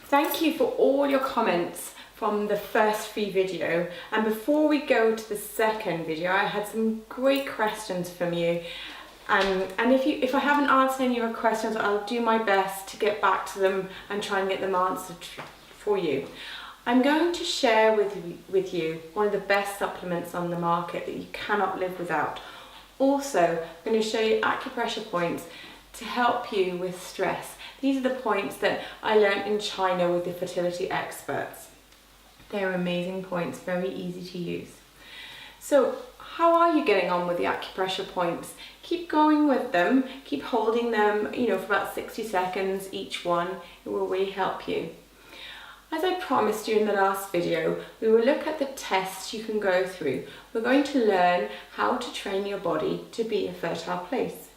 Thank you for all your comments from the first free video, and before we go to the second video, I had some great questions from you, and if I haven't answered any of your questions, I'll do my best to get back to them and try and get them answered for you. I'm going to share with you one of the best supplements on the market that you cannot live without. Also, I'm going to show you acupressure points to help you with stress. These are the points that I learned in China with the fertility experts. They're amazing points, very easy to use. So, how are you getting on with the acupressure points? Keep going with them, keep holding them, for about 60 seconds each one. It will really help you. As I promised you in the last video, we will look at the tests you can go through. We're going to learn how to train your body to be a fertile place.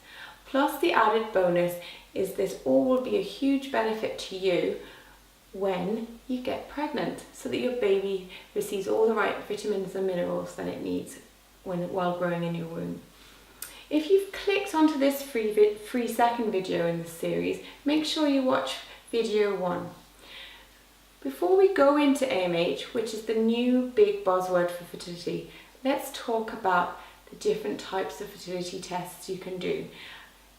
Plus, the added bonus is this all will be a huge benefit to you when you get pregnant, so that your baby receives all the right vitamins and minerals that it needs while growing in your womb. If you've clicked onto this free second video in this series, make sure you watch video 1. Before we go into AMH, which is the new big buzzword for fertility, let's talk about the different types of fertility tests you can do.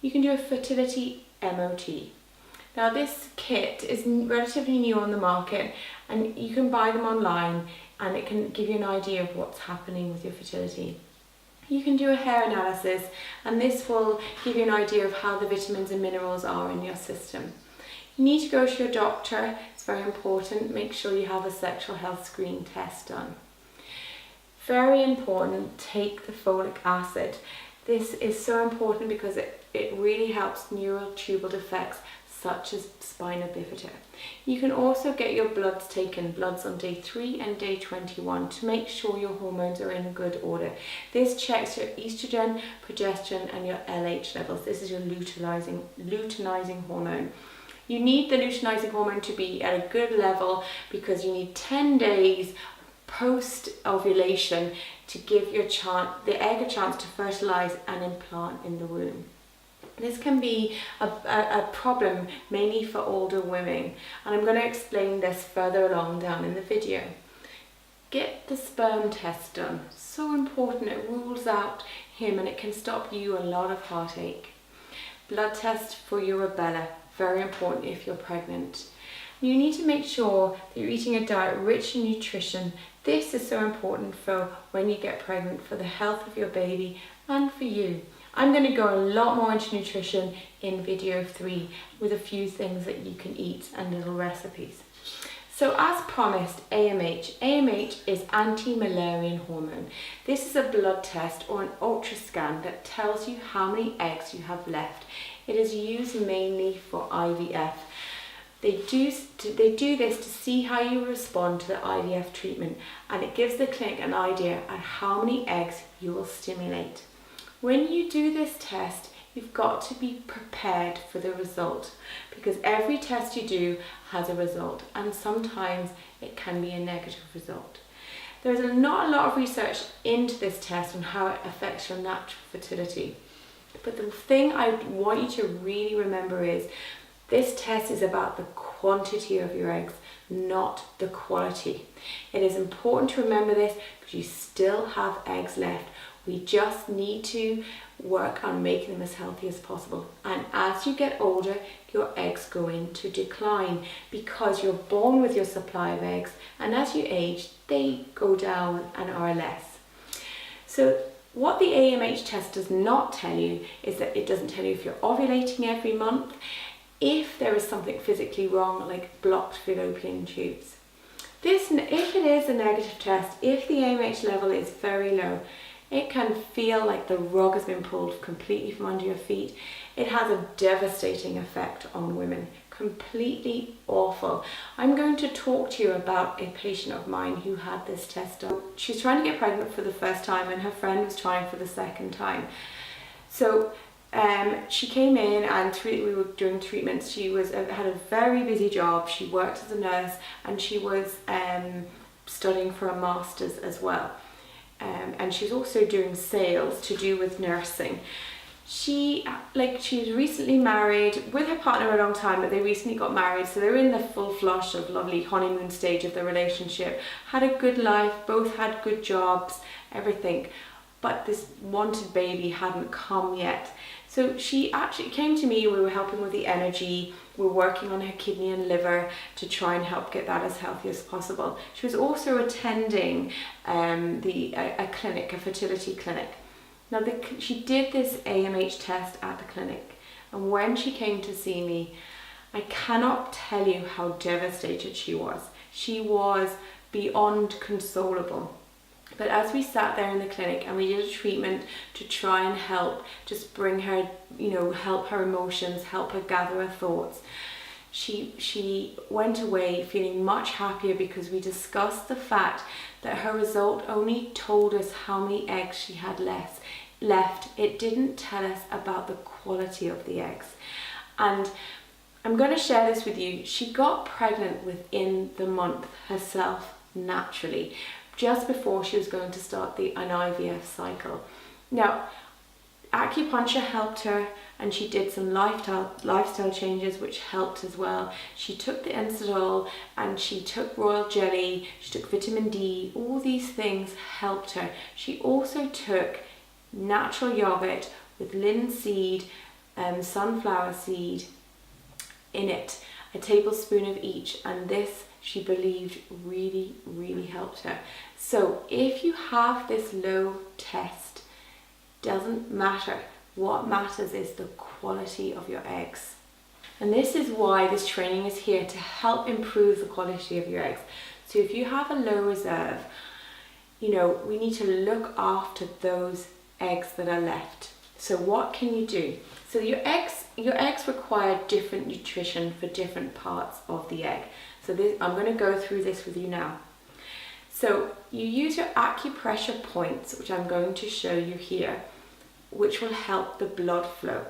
You can do a fertility MOT. Now, this kit is relatively new on the market, and you can buy them online, and it can give you an idea of what's happening with your fertility. You can do a hair analysis, and this will give you an idea of how the vitamins and minerals are in your system. You need to go to your doctor, it's very important. Make sure you have a sexual health screen test done. Very important, take the folic acid. This is so important because it really helps neural tubal defects such as spina bifida. You can also get your bloods taken, bloods on day 3 and day 21, to make sure your hormones are in good order. This checks your estrogen, progesterone and your LH levels. This is your luteinizing hormone. You need the luteinizing hormone to be at a good level because you need 10 days post-ovulation to give the egg a chance to fertilize and implant in the womb. This can be a problem mainly for older women, and I'm going to explain this further along down in the video. Get the sperm test done. So important, it rules out him and it can stop you a lot of heartache. Blood test for your rubella, very important if you're pregnant. You need to make sure that you're eating a diet rich in nutrition. This is so important for when you get pregnant, for the health of your baby and for you. I'm going to go a lot more into nutrition in video 3 with a few things that you can eat and little recipes. So as promised, AMH. AMH is anti-Müllerian hormone. This is a blood test or an ultrascan that tells you how many eggs you have left. It is used mainly for IVF. They do this to see how you respond to the IVF treatment, and it gives the clinic an idea of how many eggs you will stimulate. When you do this test, you've got to be prepared for the result, because every test you do has a result, and sometimes it can be a negative result. There's not a lot of research into this test and how it affects your natural fertility. But the thing I want you to really remember is this test is about the quantity of your eggs, not the quality. It is important to remember this because you still have eggs left. We just need to work on making them as healthy as possible. And as you get older, your eggs go into decline because you're born with your supply of eggs, and as you age, they go down and are less. So what the AMH test does not tell you is that it doesn't tell you if you're ovulating every month, if there is something physically wrong like blocked fallopian tubes. If it is a negative test, if the AMH level is very low, it can feel like the rug has been pulled completely from under your feet. It has a devastating effect on women, completely awful. I'm going to talk to you about a patient of mine who had this test done. She's trying to get pregnant for the first time, and her friend was trying for the second time. So she came in, and we were doing treatments. She had a very busy job. She worked as a nurse, and she was studying for a master's as well. And she's also doing sales to do with nursing. She was recently married with her partner a long time, but they recently got married, so they were in the full flush of lovely honeymoon stage of the relationship, had a good life, both had good jobs, everything, but this wanted baby hadn't come yet. So she actually came to me. We were helping with the energy, we were working on her kidney and liver to try and help get that as healthy as possible. She was also attending a clinic, a fertility clinic. Now she did this AMH test at the clinic, and when she came to see me, I cannot tell you how devastated she was. She was beyond consolable. But as we sat there in the clinic and we did a treatment to try and help, just bring her, help her emotions, help her gather her thoughts, she went away feeling much happier, because we discussed the fact that her result only told us how many eggs she had left. It didn't tell us about the quality of the eggs. And I'm going to share this with you. She got pregnant within the month herself, naturally, just before she was going to start an IVF cycle. Now, acupuncture helped her, and she did some lifestyle changes which helped as well. She took the Instadol, and she took royal jelly, she took vitamin D. All these things helped her. She also took natural yogurt with linseed, sunflower seed in it, a tablespoon of each, and this, she believed, really, really helped her. So if you have this low test, doesn't matter. What matters is the quality of your eggs. And this is why this training is here, to help improve the quality of your eggs. So if you have a low reserve, we need to look after those eggs that are left. So what can you do? So your eggs require different nutrition for different parts of the egg. So I'm going to go through this with you now. So you use your acupressure points, which I'm going to show you here, which will help the blood flow.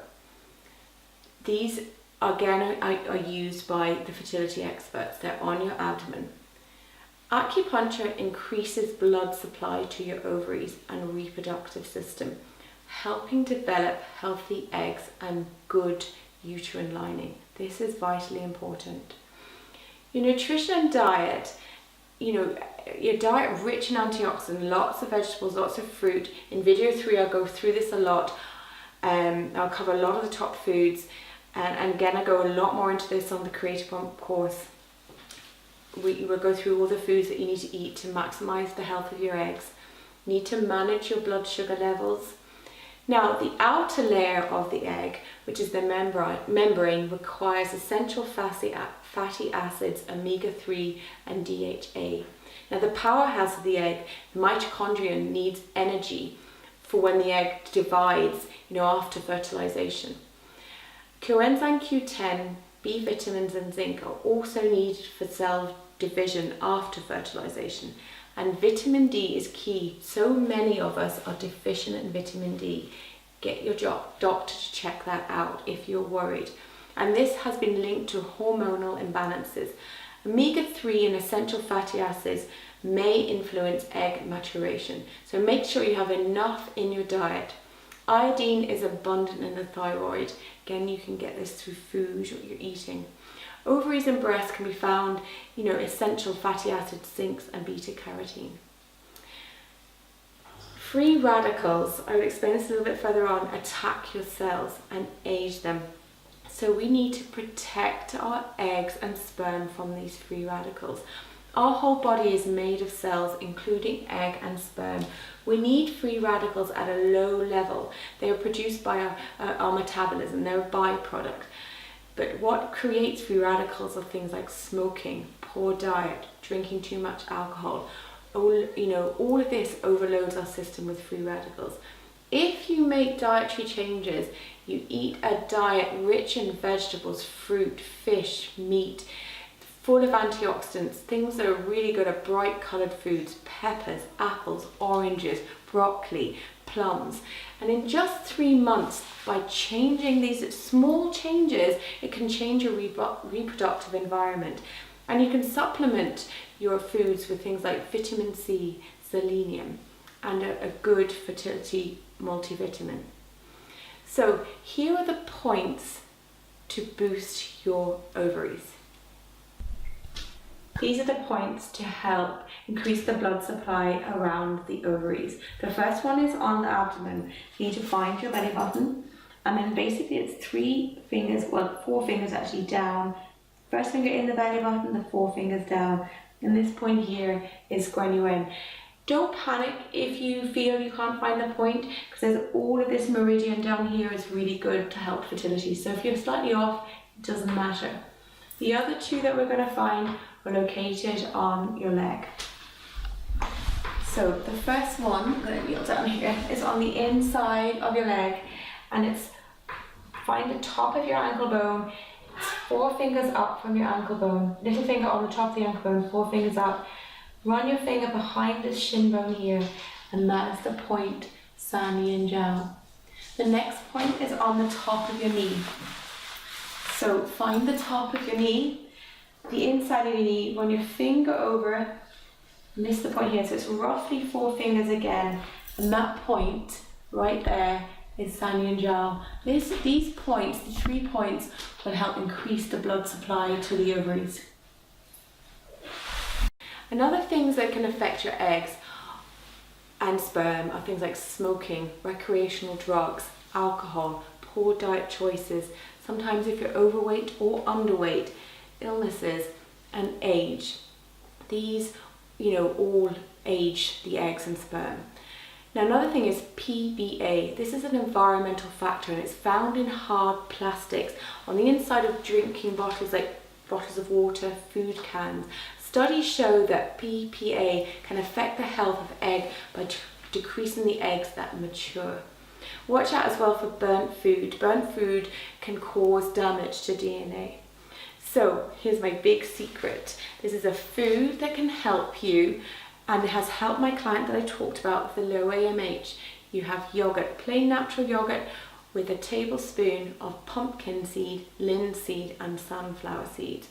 These again are used by the fertility experts. They're on your abdomen. Acupuncture increases blood supply to your ovaries and reproductive system, helping develop healthy eggs and good uterine lining. This is vitally important. Your nutrition and diet, your diet rich in antioxidants, lots of vegetables, lots of fruit. In video 3 I'll go through this a lot. I'll cover a lot of the top foods, and again I go a lot more into this on the Creative Pump course. We will go through all the foods that you need to eat to maximize the health of your eggs. You need to manage your blood sugar levels. Now, the outer layer of the egg, which is the membrane, requires essential fatty acids, omega-3 and DHA. Now, the powerhouse of the egg, the mitochondria, needs energy for when the egg divides, after fertilization. Coenzyme Q10, B vitamins and zinc are also needed for cell division after fertilization. And vitamin D is key. So many of us are deficient in vitamin D. Get your doctor to check that out if you're worried. And this has been linked to hormonal imbalances. Omega-3 and essential fatty acids may influence egg maturation. So make sure you have enough in your diet. Iodine is abundant in the thyroid. Again, you can get this through food or you're eating. Ovaries and breasts can be found, essential fatty acids, zinc and beta carotene. Free radicals, I will explain this a little bit further on, attack your cells and age them. So we need to protect our eggs and sperm from these free radicals. Our whole body is made of cells, including egg and sperm. We need free radicals at a low level. They are produced by our metabolism, they're a byproduct. But what creates free radicals are things like smoking, poor diet, drinking too much alcohol. All of this overloads our system with free radicals. If you make dietary changes, you eat a diet rich in vegetables, fruit, fish, meat, full of antioxidants, things that are really good at bright coloured foods, peppers, apples, oranges, broccoli, plums. And in just 3 months, by changing these small changes, it can change your reproductive environment. And you can supplement your foods with things like vitamin C, selenium, and a good fertility multivitamin. So here are the points to boost your ovaries. These are the points to help increase the blood supply around the ovaries. The first one is on the abdomen. You need to find your belly button, and then basically it's 4 fingers actually down. First finger in the belly button, the 4 fingers down. And this point here is guanyin. Don't panic if you feel you can't find the point, because there's all of this meridian down here is really good to help fertility. So if you're slightly off, it doesn't matter. The other 2 that we're going to find are located on your leg. So the first one, I'm going to kneel down here, is on the inside of your leg, and it's find the top of your ankle bone. It's 4 fingers up from your ankle bone, little finger on the top of the ankle bone, 4 fingers up. Run your finger behind this shin bone here, and that is the point San Yin Jiao. The next point is on the top of your knee. So find the top of your knee, the inside of your knee, run your finger over, and this is the point here. So it's roughly 4 fingers again, and that point right there is San Yin Jiao. These points, the 3 points, will help increase the blood supply to the ovaries. Another things that can affect your eggs and sperm are things like smoking, recreational drugs, alcohol, poor diet choices, sometimes if you're overweight or underweight, illnesses, and age. These, all age the eggs and sperm. Now another thing is PBA. This is an environmental factor, and it's found in hard plastics on the inside of drinking bottles, like bottles of water, food cans. Studies show that PBA can affect the health of egg by decreasing the eggs that mature. Watch out as well for burnt food. Burnt food can cause damage to DNA. So here's my big secret. This is a food that can help you, and it has helped my client that I talked about with the low AMH. You have yogurt, plain natural yogurt, with a tablespoon of pumpkin seed, linseed, and sunflower seed.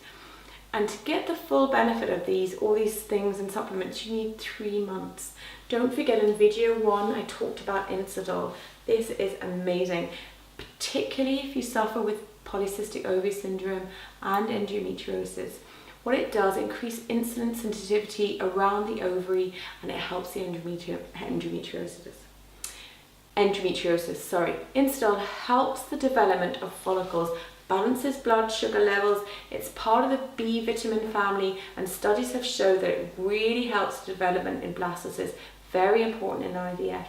And to get the full benefit of all these things and supplements, you need 3 months. Don't forget, in video 1, I talked about Insadol. This is amazing, particularly if you suffer with polycystic ovary syndrome and endometriosis. What it does, increase insulin sensitivity around the ovary, and it helps the endometriosis. Insadol helps the development of follicles, balances blood sugar levels. It's part of the B vitamin family, and studies have shown that it really helps the development in blastocysts. Very important in IVF.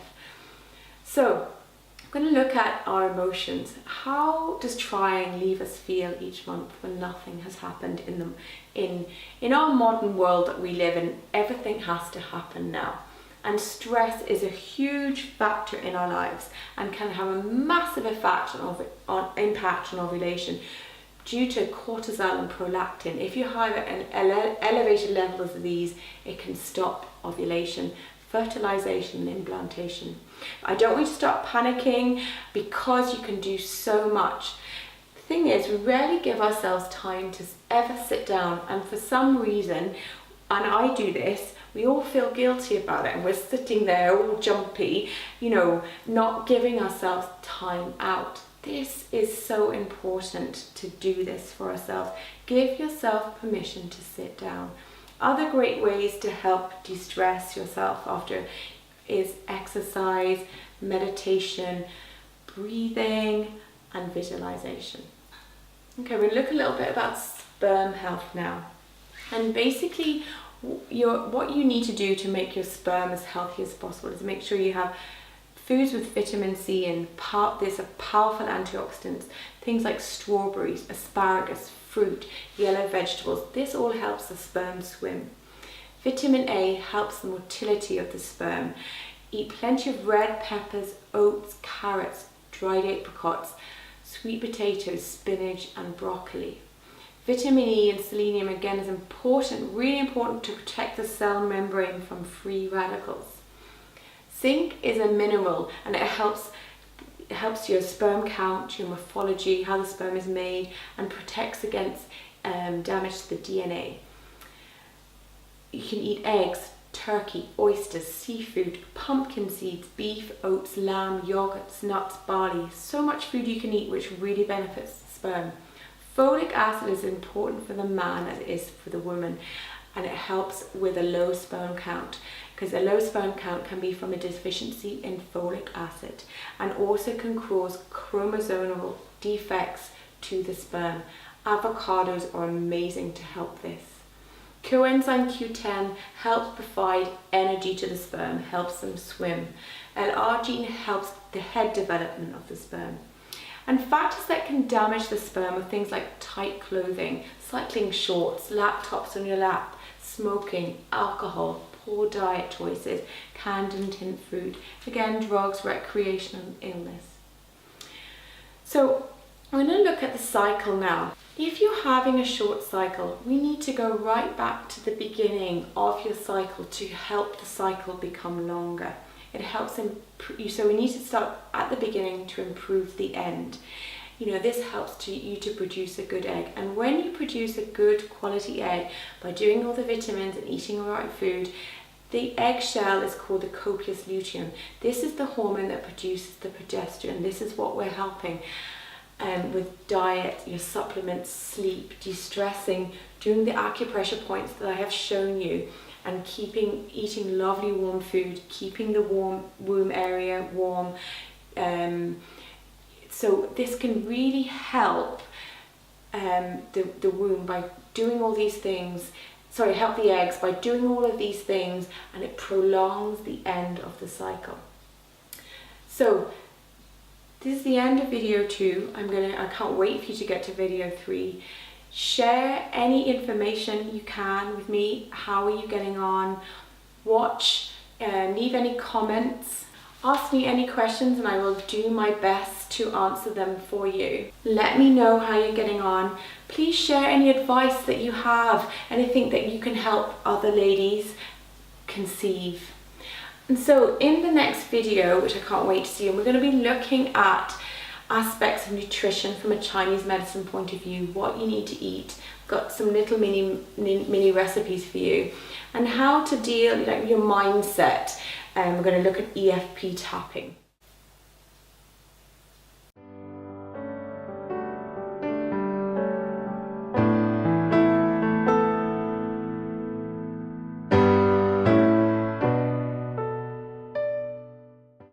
So I'm going to look at our emotions. How does trying leave us feel each month when nothing has happened in our modern world that we live in? Everything has to happen now. And stress is a huge factor in our lives and can have a massive impact on ovulation due to cortisol and prolactin. If you have an elevated level of these, it can stop ovulation, fertilization, and implantation. I don't want you to start panicking, because you can do so much. The thing is, we rarely give ourselves time to ever sit down, and for some reason, and I do this, we all feel guilty about it, and we're sitting there all jumpy, not giving ourselves time out. This is so important to do this for ourselves. Give yourself permission to sit down. Other great ways to help de-stress yourself after is exercise, meditation, breathing, and visualization. Okay, we're going to look a little bit about sperm health now. And basically, what you need to do to make your sperm as healthy as possible is make sure you have foods with vitamin C and there's a powerful antioxidants, things like strawberries, asparagus, fruit, yellow vegetables. This all helps the sperm swim. Vitamin A helps the motility of the sperm. Eat plenty of red peppers, oats, carrots, dried apricots, sweet potatoes, spinach, and broccoli. Vitamin E and selenium again is important, really important, to protect the cell membrane from free radicals. Zinc is a mineral, and it helps your sperm count, your morphology, how the sperm is made, and protects against damage to the DNA. You can eat eggs, turkey, oysters, seafood, pumpkin seeds, beef, oats, lamb, yogurts, nuts, barley. So much food you can eat which really benefits the sperm. Folic acid is important for the man as it is for the woman, and it helps with a low sperm count, because a low sperm count can be from a deficiency in folic acid and also can cause chromosomal defects to the sperm. Avocados are amazing to help this. Coenzyme Q10 helps provide energy to the sperm, helps them swim. L-arginine helps the head development of the sperm. And factors that can damage the sperm are things like tight clothing, cycling shorts, laptops on your lap, smoking, alcohol, poor diet choices, canned and tinned food, again drugs, recreational illness. So I'm going to look at the cycle now. If you're having a short cycle, we need to go right back to the beginning of your cycle to help the cycle become longer. It helps so we need to start at the beginning to improve the end. This helps you to produce a good egg. And when you produce a good quality egg by doing all the vitamins and eating the right food, the eggshell is called the copious luteum. This is the hormone that produces the progesterone. This is what we're helping with diet, your supplements, sleep, de-stressing, doing the acupressure points that I have shown you, and eating lovely warm food, keeping the womb area warm. So this can really help the womb by doing all these things. Help the eggs by doing all of these things, and it prolongs the end of the cycle. So this is the end of video 2. I can't wait for you to get to video 3. Share any information you can with me. How are you getting on? Watch, leave any comments, ask me any questions, and I will do my best to answer them for you. Let me know how you're getting on. Please share any advice that you have, anything that you can help other ladies conceive. And so in the next video, which I can't wait to see, we're going to be looking at aspects of nutrition from a Chinese medicine point of view, what you need to eat. Got some little mini recipes for you, and how to deal with your mindset. We're going to look at EFP tapping.